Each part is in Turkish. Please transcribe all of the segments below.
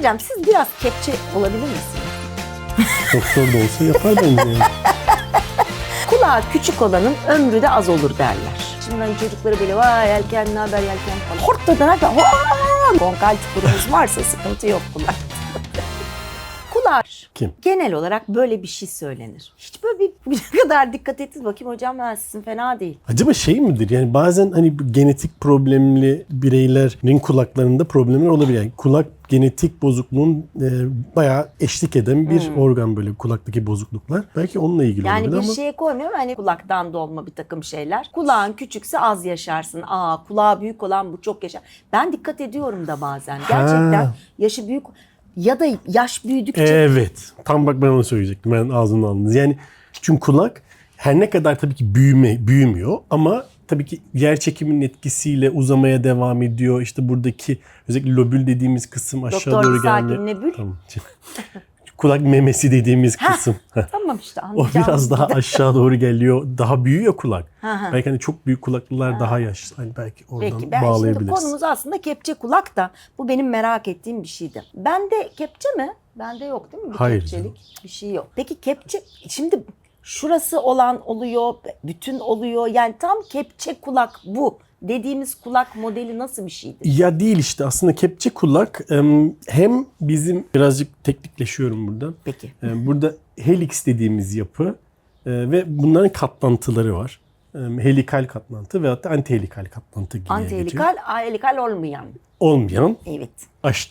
Hocam siz biraz kepçe olabilir misiniz? Doktor da olsa yapar bence yani. Kulağı küçük olanın ömrü de az olur derler. Şimdi hani çocukları böyle vay yelken ne haber yelken falan. Ortadan hadi konkal çukurumuz varsa sıkıntı yok kulak. Kulak. Kim? Genel olarak böyle bir şey söylenir. Hiç böyle bir kadar dikkat ettiniz bakayım hocam ben sizin fena değil. Acaba şey midir? Yani bazen hani bu genetik problemli bireylerin kulaklarında problemler olabilir. Yani kulak genetik bozukluğun bayağı eşlik eden bir organ, böyle kulaktaki bozukluklar. Belki onunla ilgili Yani olabilir bir ama şeye koymuyorum hani kulaktan dolma bir takım şeyler. Kulağın küçükse az yaşarsın. Kulağı büyük olan bu çok yaşar. Ben dikkat ediyorum da bazen. Gerçekten yaşı büyük ya da yaş büyüdükçe. evet. Tam bak ben onu söyleyecektim. Ben ağzımdan aldınız. Yani çünkü kulak her ne kadar tabii ki büyümüyor ama tabii ki yer çekiminin etkisiyle uzamaya devam ediyor. İşte buradaki özellikle lobül dediğimiz kısım aşağı Doktor doğru gelmiyor. sakin nebül. Tamam. Kulak memesi dediğimiz kısım. Tamam işte O anlayacağım. biraz daha aşağı doğru geliyor. Daha büyüyor kulak. Belki hani çok büyük kulaklılar daha yaşlı. Hani belki oradan Peki ben şimdi bağlayabiliriz. konumuz aslında kepçe kulak da bu benim merak ettiğim bir şeydi. Bende kepçe mi? Bende yok değil mi? Bir Hayır kepçelik canım. bir şey yok. Peki kepçe şimdi şurası olan oluyor, bütün oluyor. Yani tam kepçe kulak bu dediğimiz kulak modeli nasıl bir şeydir? Ya değil işte aslında kepçe kulak hem bizim birazcık teknikleşiyorum burada. Peki. Burada helix dediğimiz yapı ve bunların katlantıları var. Helikal katlantı veyahut da antihelikal katlantı gibi geçiyor. Antihelikal, ahelikal olmayan. Olmayan, Evet.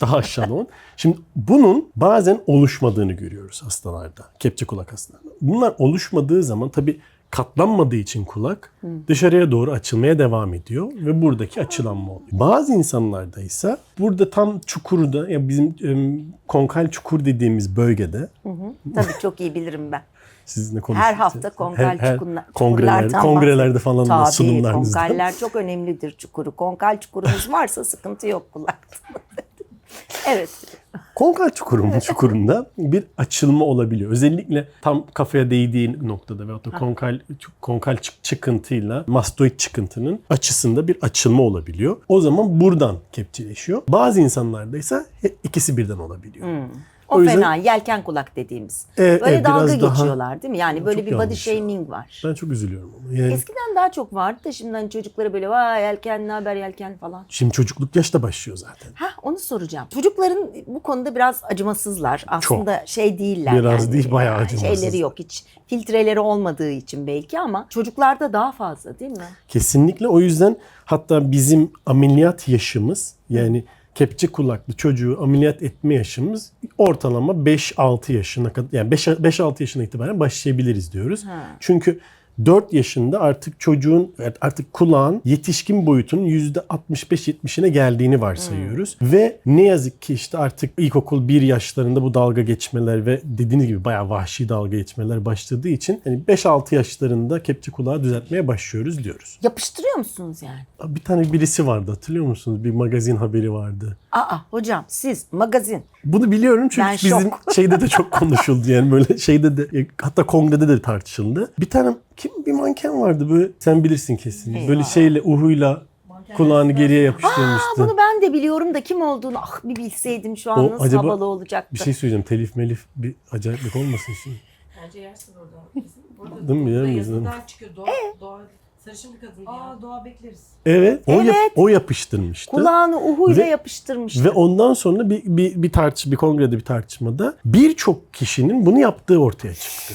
daha aşağıda olan. Şimdi bunun bazen oluşmadığını görüyoruz hastalarda. Kepçe kulak hastalarında. Bunlar oluşmadığı zaman tabii katlanmadığı için kulak dışarıya doğru açılmaya devam ediyor ve buradaki açılanma oluyor. Bazı insanlarda ise burada tam çukurda, ya bizim konkal çukur dediğimiz bölgede Tabii çok iyi bilirim ben. sizinle konuşuyoruz. Her hafta konkal çukurlardan kongrelerde falan tabii, sunumlarınızda. konkaller çok önemlidir çukuru. Konkal çukurunuz varsa sıkıntı yok kulakta. Evet. Konkal çukurunda bir açılma olabiliyor. Özellikle tam kafaya değdiği noktada veyahut da konkal çıkıntıyla mastoid çıkıntının açısında bir açılma olabiliyor. O zaman buradan kepçeleşiyor. Bazı insanlarda ise ikisi birden olabiliyor. O yüzden- fena yelken kulak dediğimiz. Evet, Böyle evet, dalga biraz daha- geçiyorlar değil mi? Yani böyle Çok bir body yanlış ya. shaming var. Ben çok üzülüyorum ona. Yani Eskiden daha çok vardı da şimdi hani çocuklara böyle vay yelken ne haber yelken falan. şimdi çocukluk yaşta başlıyor zaten. Onu soracağım. Çocukların bu konuda biraz acımasızlar. Aslında şey değiller. Biraz yani. değil, bayağı acımasız. Şeyleri yok hiç. Filtreleri olmadığı için belki ama çocuklarda daha fazla değil mi? Kesinlikle, o yüzden hatta bizim ameliyat yaşımız, yani kepçe kulaklı çocuğu ameliyat etme yaşımız ortalama 5-6 yaşına kadar, yani 5-6 yaşına itibaren başlayabiliriz diyoruz. Çünkü 4 yaşında artık çocuğun, artık kulağın yetişkin boyutunun %65-70'ine geldiğini varsayıyoruz. Ve ne yazık ki işte artık ilkokul 1 yaşlarında bu dalga geçmeler ve dediğiniz gibi bayağı vahşi dalga geçmeler başladığı için hani 5-6 yaşlarında kepçe kulağı düzeltmeye başlıyoruz diyoruz. Yapıştırıyor musunuz yani? Bir tane birisi vardı, hatırlıyor musunuz? Bir magazin haberi vardı. Hocam siz magazin. Bunu biliyorum çünkü Ben bizim şok. şeyde de çok konuşuldu, yani böyle şeyde de, hatta kongrede de tartışıldı. Bir tane bir manken vardı böyle, sen bilirsin kesin. Eyvah. Böyle şeyle, uhuyla kulağını geriye yapıştırmıştı. Bunu ben de biliyorum da kim olduğunu bir bilseydim şu an nasıl acaba havalı olacaktı. Bir şey söyleyeceğim, telif melif bir acayiplik olmasın şimdi. Bence yersin orada. Burada Değil mi? burada Yer yazıdan miyiz? çıkıyor. Doğa sarışın bir kadın ya. Doğa bekleriz. Evet, Evet. o yapıştırmıştı. Kulağını uhuyla Ve- yapıştırmıştı. Ve ondan sonra bir kongrede, bir tartışmada birçok kişinin bunu yaptığı ortaya çıktı.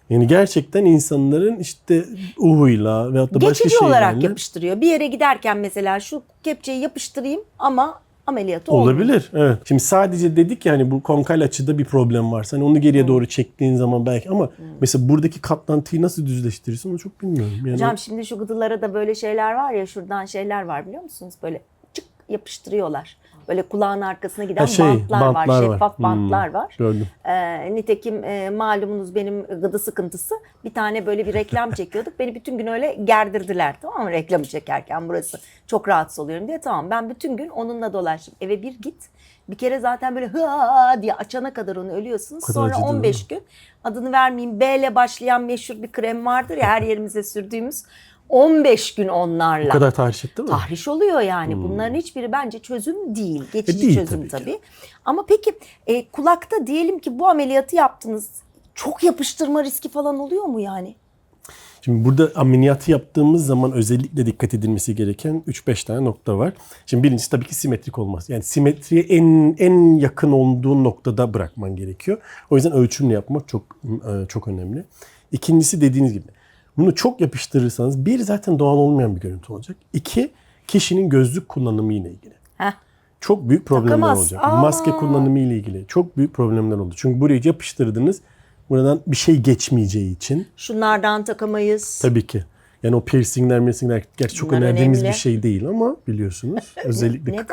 Yani gerçekten insanların işte uhuyla veyahut da başka Geçici olarak şeylerle yapıştırıyor. Bir yere giderken mesela şu kepçeyi yapıştırayım ama ameliyatı olmuyor. olabilir. Evet. Şimdi sadece dedik yani bu konkal açıda bir problem varsa hani onu geriye doğru çektiğin zaman belki, ama mesela buradaki katlantıyı nasıl düzleştirirsin onu çok bilmiyorum. Yani Hocam şimdi şu gıdılara da böyle şeyler var ya, şuradan şeyler var biliyor musunuz? Böyle çık yapıştırıyorlar. Böyle kulağın arkasına giden bantlar var, şeffaf bantlar var. Gördüm. Nitekim malumunuz benim gıdı sıkıntısı. Bir tane böyle bir reklam çekiyorduk. Beni bütün gün öyle gerdirdiler, tamam mı? Reklamı çekerken burası çok rahatsız oluyorum diye. Tamam, ben bütün gün onunla dolaştım. Eve bir git. Bir kere zaten böyle hıa diye açana kadar onu ölüyorsunuz. kadar Sonra acıdı, 15 gün adını vermeyeyim, B ile başlayan meşhur bir krem vardır ya her yerimize sürdüğümüz. 15 gün O onlarla. kadar tahriş etti mi? Tahriş oluyor yani. Bunların hiçbiri bence çözüm değil. Geçici Değil çözüm tabii ki. tabii. Ama peki kulakta diyelim ki bu ameliyatı yaptınız. Çok yapıştırma riski falan oluyor mu yani? Şimdi burada ameliyatı yaptığımız zaman özellikle dikkat edilmesi gereken 3-5 tane nokta var. Şimdi birincisi tabii ki simetrik olmaz. Yani simetriye en yakın olduğu noktada bırakman gerekiyor. O yüzden ölçümle yapmak çok önemli. İkincisi dediğiniz gibi bunu çok yapıştırırsanız bir zaten doğal olmayan bir görüntü olacak. İki kişinin gözlük kullanımı ile ilgili. Heh. Çok büyük problemler Takamaz. olacak. Aa. Maske kullanımı ile ilgili çok büyük problemler oldu. Çünkü buraya yapıştırdınız. Buradan bir şey geçmeyeceği için Şunlardan takamayız. tabii ki. Yani o piercingler gerçi çok Bunlar önerdiğimiz önemli. bir şey değil ama biliyorsunuz. Özellikle Neden?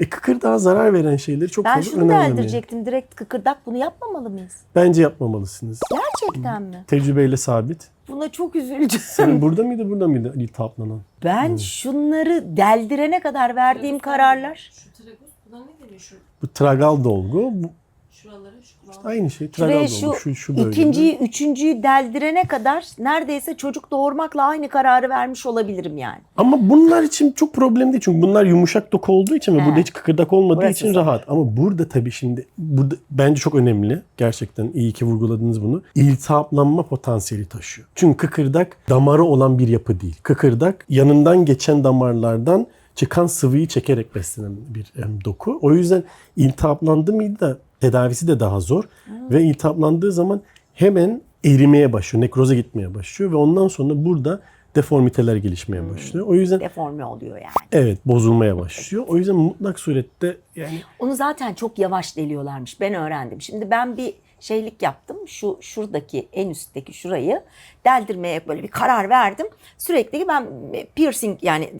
kıkırdağa zarar veren şeyleri çok Ben fazla şunu önermeyin. deldirecektim. Direkt kıkırdak, bunu yapmamalı mıyız? Bence yapmamalısınız. Gerçekten mi? Tecrübeyle sabit. Buna çok üzüleceğim. Senin burada mıydı iltihaplanan? Ben şunları deldirene kadar verdiğim kararlar. Şu tragus buna ne deniyor şu Bu tragal dolgu. Bu şuralara şu kulağına. aynı şey. Tragal Şuraya dolgu. Şu bölgede. ikinciyi, üçüncüyü deldirene kadar neredeyse çocuk doğurmakla aynı kararı vermiş olabilirim yani. Ama bunlar için çok problem değil. Çünkü bunlar yumuşak doku olduğu için ve He. burada hiç kıkırdak olmadığı Burası için zor. rahat. Ama burada tabii şimdi burada bence çok önemli. Gerçekten iyi ki vurguladınız bunu. İltihaplanma potansiyeli taşıyor. Çünkü kıkırdak damarı olan bir yapı değil. Kıkırdak yanından geçen damarlardan çıkan sıvıyı çekerek beslenen bir doku. O yüzden iltihaplandı mıydı da tedavisi de daha zor. Ve iltihaplandığı zaman hemen erimeye başlıyor, nekroza gitmeye başlıyor ve ondan sonra burada deformiteler gelişmeye başlıyor. O yüzden Deforme oluyor yani. evet bozulmaya başlıyor. O yüzden mutlak surette yani Onu zaten çok yavaş deliyorlarmış. Ben öğrendim. Şimdi ben bir şeylik yaptım. Şuradaki en üstteki şurayı deldirmeye böyle bir karar verdim. Sürekli ben piercing yani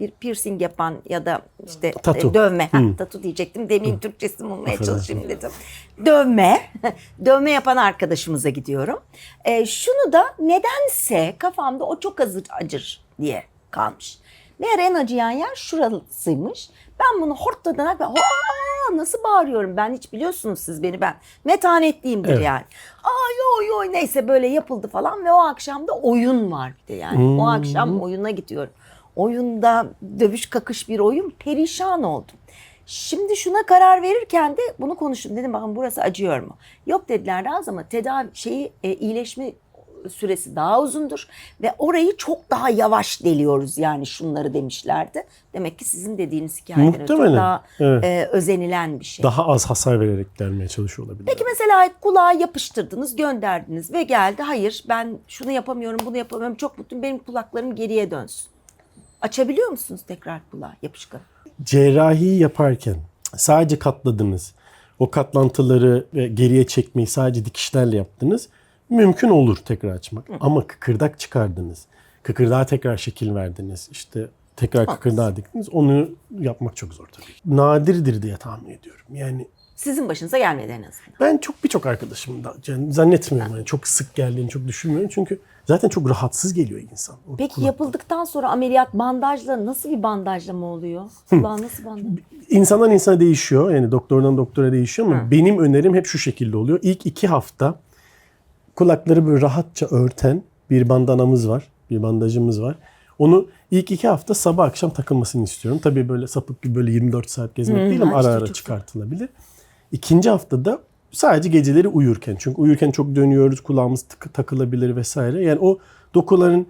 bir piercing yapan ya da işte Tatu. dövme. Tatu diyecektim. Demin Türkçesini bulmaya Affedersin. çalışayım dedim. Dövme yapan arkadaşımıza gidiyorum. Şunu da nedense kafamda o çok acır diye kalmış. Meğer en acıyan yer şurasıymış. Ben bunu hortladan nasıl bağırıyorum ben, hiç biliyorsunuz siz beni, ben metanetliyimdir Evet. yani. Yo neyse böyle yapıldı falan ve o akşam da oyun var bir de yani. O akşam oyuna gidiyorum. Oyunda dövüş kakış bir oyun, perişan oldum. Şimdi şuna karar verirken de bunu konuştum. Dedim bakın burası acıyor mu? Yok dediler Raz ama tedavi iyileşme süresi daha uzundur ve orayı çok daha yavaş deliyoruz yani şunları demişlerdi. Demek ki sizin dediğiniz hikayeden ötürü Muhtemelen, daha evet. özenilen bir şey. daha az hasar vererek delmeye çalışıyor olabilir. Peki mesela kulağa yapıştırdınız, gönderdiniz ve geldi. Hayır ben şunu yapamıyorum, bunu yapamıyorum. Çok mutluyum. Benim kulaklarım geriye dönsün. Açabiliyor musunuz tekrar kulağı yapışkan? Cerrahiyi yaparken sadece katladınız. O katlantıları geriye çekmeyi sadece dikişlerle yaptınız. Mümkün olur tekrar açmak. Ama kıkırdak çıkardınız. Kıkırdağa tekrar şekil verdiniz. İşte tekrar kıkırdağa diktiniz. Onu yapmak çok zor tabii. Nadirdir diye tahmin ediyorum. Yani Sizin başınıza gelmedi en azından. ben birçok arkadaşımın da yani zannetmiyorum. Yani çok sık geldiğini çok düşünmüyorum. Çünkü zaten çok rahatsız geliyor insan. O Peki kulak- yapıldıktan sonra ameliyat bandajla nasıl bir bandajlama oluyor? Kulağa nasıl bandaj? İnsandan insana değişiyor. Yani doktordan doktora değişiyor ama benim önerim hep şu şekilde oluyor. İlk 2 hafta kulakları böyle rahatça örten bir bandanamız var. Bir bandajımız var. Onu ilk 2 hafta sabah akşam takılmasını istiyorum. Tabii böyle sapık gibi böyle 24 saat gezmek değil ama ara işte ara çok çıkartılabilir. İkinci haftada sadece geceleri uyurken. Çünkü uyurken çok dönüyoruz, kulağımız takılabilir vesaire. Yani o dokuların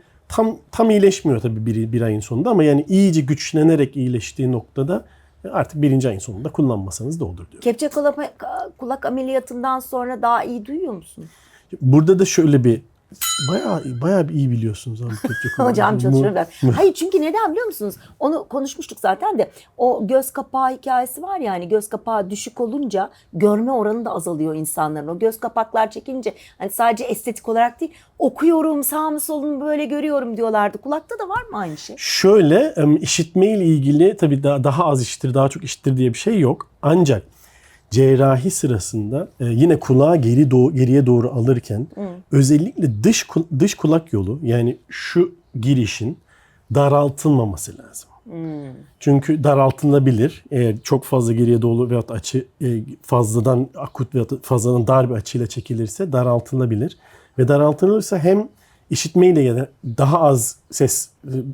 tam iyileşmiyor tabii bir ayın sonunda ama yani iyice güçlenerek iyileştiği noktada artık 1. ayın sonunda kullanmasanız da olur diyor. Kepçe kulak ameliyatından sonra daha iyi duyuyor musunuz? Burada da şöyle bir bayağı bir iyi biliyorsunuz abi kepçe kullanmayı. Hocam çalışıyorum ben. Hayır çünkü neden biliyor musunuz? Onu konuşmuştuk zaten de. O göz kapağı hikayesi var ya, hani göz kapağı düşük olunca görme oranı da azalıyor insanların. O göz kapaklar çekince hani sadece estetik olarak değil, okuyorum sağımı solumu böyle görüyorum diyorlardı. Kulakta da var mı aynı şey? Şöyle işitme ile ilgili tabii daha az işitir, daha çok işitir diye bir şey yok. Ancak cerrahi sırasında yine kulağı geriye doğru alırken özellikle dış kulak yolu yani şu girişin daraltılmaması lazım. Çünkü daraltılabilir. Eğer çok fazla geriye doğru veyahut açı fazladan akut veyahut fazladan dar bir açıyla çekilirse daraltılabilir. Ve daraltılırsa hem işitmeyle ya da daha az ses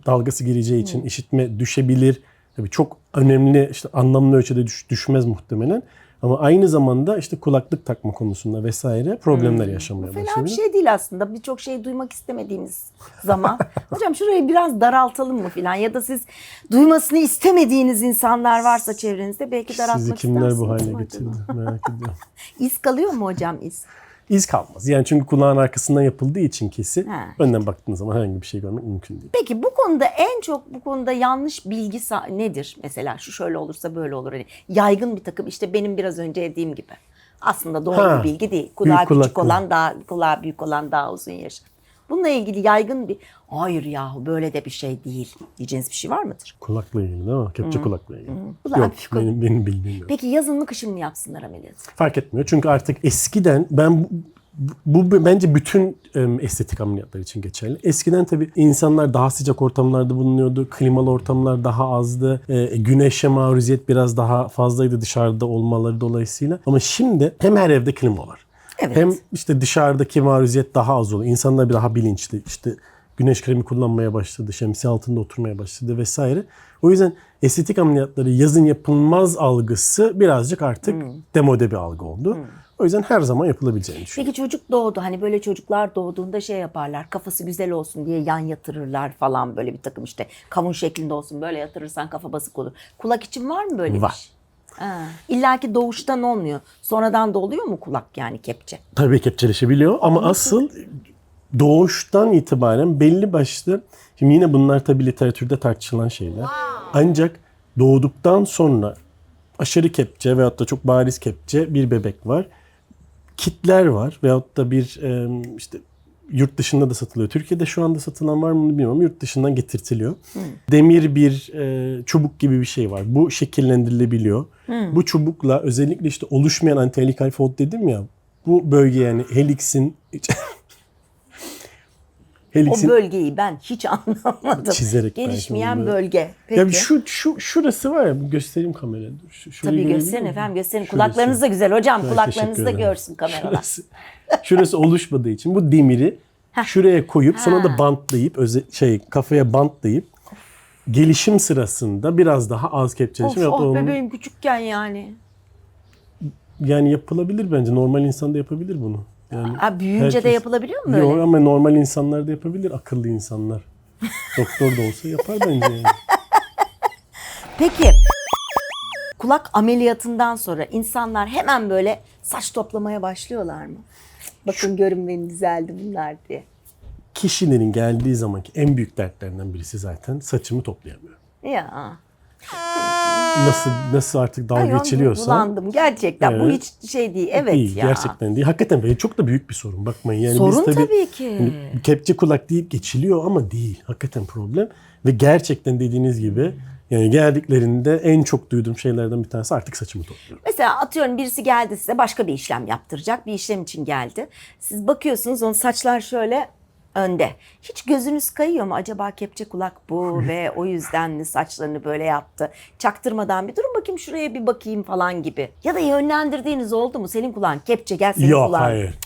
dalgası gireceği için işitme düşebilir. Tabii çok önemli, işte anlamlı ölçüde düşmez muhtemelen. Ama aynı zamanda işte kulaklık takma konusunda vesaire problemler yaşamaya Fena başlıyor. bir şey değil aslında. Birçok şeyi duymak istemediğimiz zaman. Hocam şurayı biraz daraltalım mı falan, ya da siz duymasını istemediğiniz insanlar varsa çevrenizde belki daraltmak Sizi istersiniz. kimler bu hale mi acaba? getirdi merak ediyorum. İz kalıyor mu hocam, iz? İz kalmaz. Yani çünkü kulağın arkasından yapıldığı için kesi Ha. önden baktığınız zaman herhangi bir şey görmek mümkün değil. Peki bu konuda en çok, bu konuda yanlış bilgi nedir? Mesela şu şöyle olursa böyle olur. Hani yaygın bir takım, işte benim biraz önce dediğim gibi. Aslında doğru Ha, bir bilgi değil. büyük Kulağı küçük kulaklı. olan daha, kulağı büyük olan daha uzun yaşar. Bununla ilgili yaygın bir, hayır yahu böyle de bir şey değil diyeceğiniz bir şey var mıdır? Kulakla ilgili değil mi? Kepçe kulakla ilgili. Kulağı Yok, büyük olan. benim bildiğim yok. Peki yazın mı kışın mı yapsınlar ameliyatı? Fark etmiyor. Çünkü artık eskiden bu bence bütün estetik ameliyatlar için geçerli. Eskiden tabii insanlar daha sıcak ortamlarda bulunuyordu. Klimalı ortamlar daha azdı. Güneşe maruziyet biraz daha fazlaydı dışarıda olmaları dolayısıyla. Ama şimdi hem her evde klima var. Evet. Hem işte dışarıdaki maruziyet daha az oluyor. İnsanlar bir daha bilinçli. İşte güneş kremi kullanmaya başladı. Şemsiye altında oturmaya başladı vesaire. O yüzden estetik ameliyatları yazın yapılmaz algısı birazcık artık demode bir algı oldu. O yüzden her zaman yapılabileceğini düşünüyorum. Peki çocuk doğdu. Hani böyle çocuklar doğduğunda şey yaparlar. Kafası güzel olsun diye yan yatırırlar falan, böyle bir takım işte kavun şeklinde olsun. Böyle yatırırsan kafa basık olur. Kulak için var mı böyle bir Var. şey? Ha. İlla ki doğuştan olmuyor. Sonradan da oluyor mu kulak, yani kepçe? Tabii kepçeleşebiliyor ama asıl doğuştan itibaren belli başlı, şimdi yine bunlar tabii literatürde tartışılan şeyler. Ancak doğduktan sonra aşırı kepçe veyahut da çok bariz kepçe bir bebek var. Kitler var veyahut da bir işte yurt dışında da satılıyor. Türkiye'de şu anda satılan var mı bilmiyorum. Yurt dışından getirtiliyor. Demir bir çubuk gibi bir şey var. Bu şekillendirilebiliyor. Bu çubukla özellikle işte oluşmayan anti-helikal fold dedim ya. Bu bölge, yani heliksin O bölgeyi ben hiç anlamadım. Çizerek belki Gelişmeyen bunu. bölge. Peki. Ya şurası var ya, göstereyim kameraya. Dur, şurayı Tabii görebiliyor gösterin musun? efendim, gösterin. Şurası. Kulaklarınız da güzel hocam. Evet, Kulaklarınızı da teşekkür ederim. görsün kameralar. Şurası oluşmadığı için bu demiri şuraya koyup sonra da bantlayıp kafaya bantlayıp gelişim sırasında biraz daha az kepçeleşme Of, yapalım. bebeğim küçükken yani. Yani yapılabilir bence. Normal insan da yapabilir bunu. Yani Ha, büyüyünce de yapılabiliyor mu böyle? Yok ama normal insanlar da yapabilir. Akıllı insanlar. Doktor da olsa yapar bence yani. Peki kulak ameliyatından sonra insanlar hemen böyle saç toplamaya başlıyorlar mı? Bakın görün benim düzeldi bunlar diye. Kişilerin geldiği zamanki en büyük dertlerinden birisi zaten saçımı toplayamıyorum. Ya. Nasıl artık dalga Ay, geçiliyorsa. bulandım gerçekten. Bu Evet. hiç şey değil. Evet Değil, ya. gerçekten değil. Hakikaten böyle çok da büyük bir sorun. Bakmayın yani Sorun biz tabii ki. hani kepçe kulak deyip geçiliyor ama değil. Hakikaten problem ve gerçekten dediğiniz gibi yani geldiklerinde en çok duyduğum şeylerden bir tanesi artık saçımı topluyorum. Mesela atıyorum birisi geldi size, başka bir işlem yaptıracak. Bir işlem için geldi. Siz bakıyorsunuz, onun saçlar şöyle önde. Hiç gözünüz kayıyor mu? Acaba kepçe kulak bu ve o yüzden mi saçlarını böyle yaptı? Çaktırmadan bir durun bakayım, şuraya bir bakayım falan gibi. Ya da yönlendirdiğiniz oldu mu? Senin kulağın kepçe, gel senin Yok, kulağın. hayır.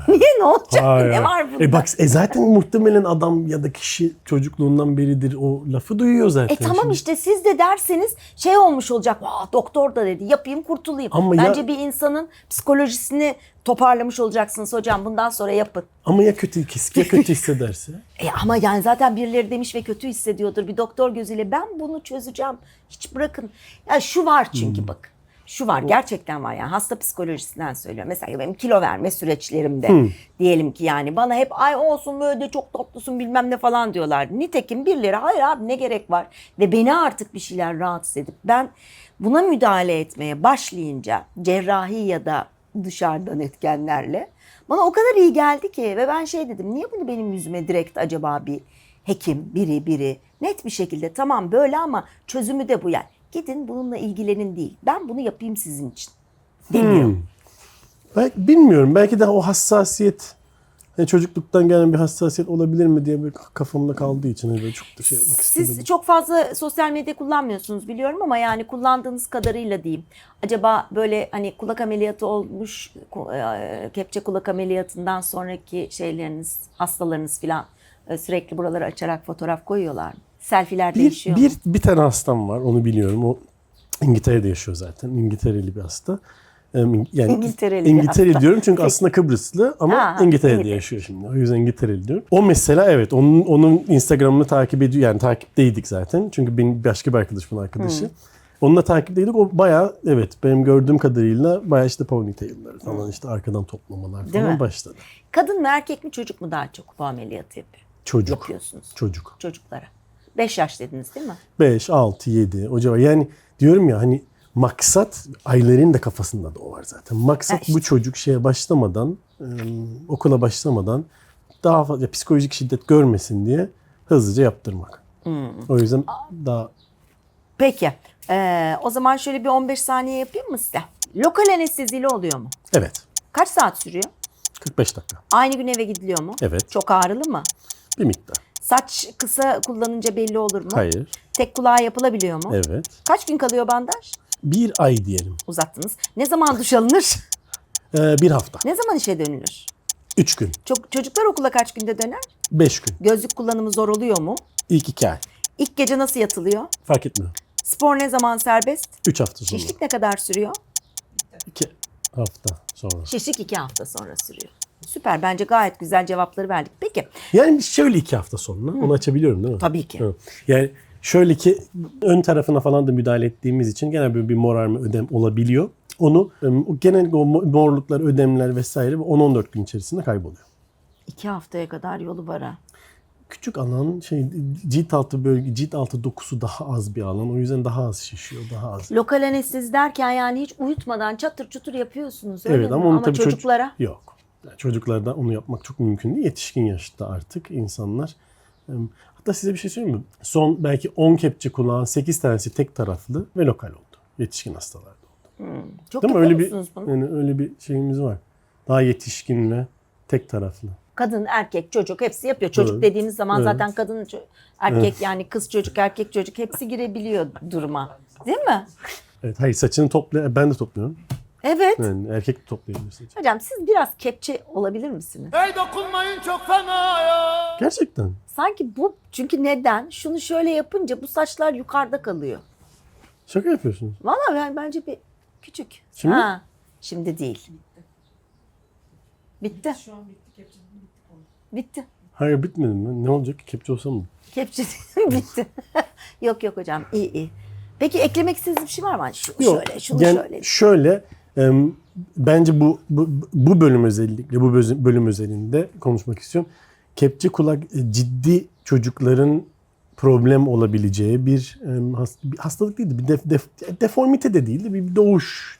Niye, ne olacak? Hayır. Ne var bunda? Bak zaten muhtemelen adam ya da kişi çocukluğundan beridir o lafı duyuyor zaten. Tamam Şimdi işte siz de derseniz şey olmuş olacak. Doktor da dedi, yapayım kurtulayım. Ama Bence ya- bir insanın psikolojisini toparlamış olacaksınız hocam. Bundan sonra yapın. Ama ya kötü hissederse? Ama yani zaten birileri demiş ve kötü hissediyordur. Bir doktor gözüyle ben bunu çözeceğim. Hiç bırakın. Ya şu var çünkü bakın. Şu var, gerçekten var yani, hasta psikolojisinden söylüyorum. Mesela benim kilo verme süreçlerimde diyelim ki yani bana hep ay olsun böyle de çok tatlısın bilmem ne falan diyorlar. Nitekim birileri hayır abi ne gerek var, ve beni artık bir şeyler rahatsız edip ben buna müdahale etmeye başlayınca cerrahi ya da dışarıdan etkenlerle bana o kadar iyi geldi ki ve ben şey dedim, niye bunu benim yüzüme direkt acaba bir hekim biri net bir şekilde tamam böyle ama çözümü de bu yani. Gidin bununla ilgilenin değil. Ben bunu yapayım sizin için demiyor. Bilmiyorum. Belki de o hassasiyet Yani çocukluktan gelen bir hassasiyet olabilir mi diye bir kafamda kaldığı için böyle çok da şey yapmak istemedim. Siz çok fazla sosyal medya kullanmıyorsunuz biliyorum ama yani kullandığınız kadarıyla diyeyim. Acaba böyle hani kulak ameliyatı olmuş, kepçe kulak ameliyatından sonraki şeyleriniz, hastalarınız falan sürekli buraları açarak fotoğraf koyuyorlar mı? Selfie'ler değişiyor mu? Bir tane hastam var, onu biliyorum. O İngiltere'de yaşıyor zaten. İngiltereli bir hasta. Yani İngiltereli bir İngiltere hasta. diyorum çünkü Peki. aslında Kıbrıslı ama Ha, İngiltere'de İngiltere. yaşıyor şimdi. O yüzden İngiltereli diyorum. O mesela evet onun Instagram'ını takip ediyor. Yani takipteydik zaten. Çünkü benim başka bir arkadaşımın arkadaşı. Onunla takipteydik. O bayağı evet benim gördüğüm kadarıyla bayağı işte ponytail'ler falan işte arkadan toplamalar Değil falan mi? başladı. Kadın mı erkek mi çocuk mu daha çok bu ameliyatı yapıyor? Çocuk. Yapıyorsunuz Çocuk. çocuklara. 5 yaş dediniz değil mi? 5, 6, 7 o civar. Yani diyorum ya hani maksat ailenin de kafasında da o var zaten. Maksat Ha işte. bu çocuk şeye başlamadan, okula başlamadan daha fazla psikolojik şiddet görmesin diye hızlıca yaptırmak. O yüzden daha Peki. O zaman şöyle bir 15 saniye yapayım mı size? Lokal anesteziyle oluyor mu? evet Kaç saat sürüyor? 45 dakika. Aynı gün eve gidiliyor mu? Evet. Çok ağrılı mı? Bir miktar. Saç kısa kullanınca belli olur mu? Hayır. Tek kulağa yapılabiliyor mu? Evet. Kaç gün kalıyor bandaj? Bir ay diyelim. Uzattınız. Ne zaman duş alınır? Bir hafta. Ne zaman işe dönülür? 3 gün. Çocuklar okula kaç günde döner? 5 gün. Gözlük kullanımı zor oluyor mu? İlk 2 ay. İlk gece nasıl yatılıyor? Fark etmiyor. Spor ne zaman serbest? 3 hafta sonra. Şişlik ne kadar sürüyor? 2 hafta sonra. Şişlik 2 hafta sonra sürüyor. Süper. Bence gayet güzel cevapları verdik. Peki. Yani şöyle 2 hafta sonra onu açabiliyorum değil mi? Tabii ki. Evet. Yani şöyle ki ön tarafına falan da müdahale ettiğimiz için genel böyle bir morarma ödem olabiliyor. Onu genel o morluklar, ödemler vesaire 10-14 gün içerisinde kayboluyor. 2 haftaya kadar yolu var ha. Küçük alan cilt altı bölge, cilt altı dokusu daha az bir alan. O yüzden daha az şişiyor, daha az. Lokal anestezi derken yani hiç uyutmadan çatır çutur yapıyorsunuz öyle Evet mi? ama onu Ama tabii çocuklara yok. Yani çocuklarda onu yapmak çok mümkün değil. Yetişkin yaşta artık insanlar. Hatta size bir şey söyleyeyim mi? Son belki 10 kepçe kulağın 8 tanesi tek taraflı ve lokal oldu. Yetişkin hastalarda oldu. çok Değil mi? yapıyor Öyle bir musunuz bunu? yani öyle bir şeyimiz var. Daha yetişkin ve tek taraflı. Kadın, erkek, çocuk hepsi yapıyor. Çocuk Evet. dediğimiz zaman Evet. zaten kadın, erkek yani kız çocuk, erkek çocuk hepsi girebiliyor duruma. Değil mi? Evet, hayır saçını ben de topluyorum. Evet. Yani erkek de toplayabilir saçını. Hocam siz biraz kepçe olabilir misiniz? Hey dokunmayın çok fena ya. Gerçekten. Sanki bu çünkü neden? Şunu şöyle yapınca bu saçlar yukarıda kalıyor. Şaka yapıyorsunuz. Vallahi bence bir küçük. Şimdi? Ha, şimdi değil. Bitti. Şu an bitti kepçenin bitti konu. Bitti. Hayır bitmedi mi? Ne olacak ki? Kepçe olsa mı? Kepçe bitti. Yok hocam iyi. Peki eklemek istediğiniz bir şey var mı? Hani şunu Yok. şöyle, şunu Yani şöyle. şöyle bence bu bölüm özellikle bu bölüm özelinde konuşmak istiyorum. Kepçe kulak ciddi çocukların problem olabileceği bir hastalık değildi. Bir deformite de değildi. Bir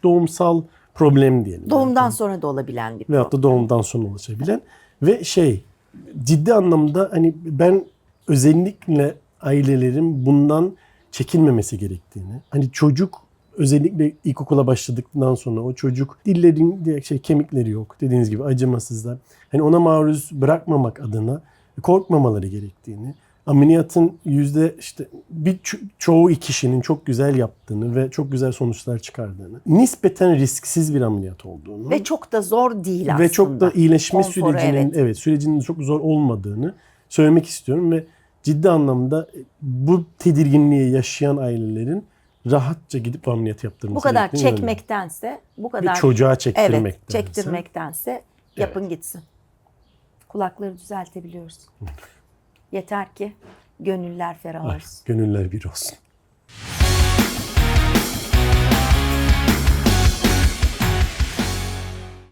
doğumsal problem diyelim. Doğumdan sonra da olabilen bir Veyahut da doğumdan sonra ulaşabilen ve ciddi anlamda hani ben özellikle ailelerin bundan çekinmemesi gerektiğini, hani çocuk özellikle ilkokula başladıktan sonra o çocuk kemikleri yok dediğiniz gibi acımasızlar. Hani ona maruz bırakmamak adına korkmamaları gerektiğini, ameliyatın çoğu kişinin çok güzel yaptığını ve çok güzel sonuçlar çıkardığını, nispeten risksiz bir ameliyat olduğunu ve çok da zor değil aslında. ve çok da iyileşme Konforu, sürecinin çok zor olmadığını söylemek istiyorum ve ciddi anlamda bu tedirginliği yaşayan ailelerin rahatça gidip ameliyat yaptırması Bu kadar gerektiğini çekmektense, bu bir kadar çocuğa çektirmektense. evet, çektirmektense yapın gitsin. Kulakları düzeltebiliyoruz. Yeter ki gönüller ferah olsun. Gönüller bir olsun.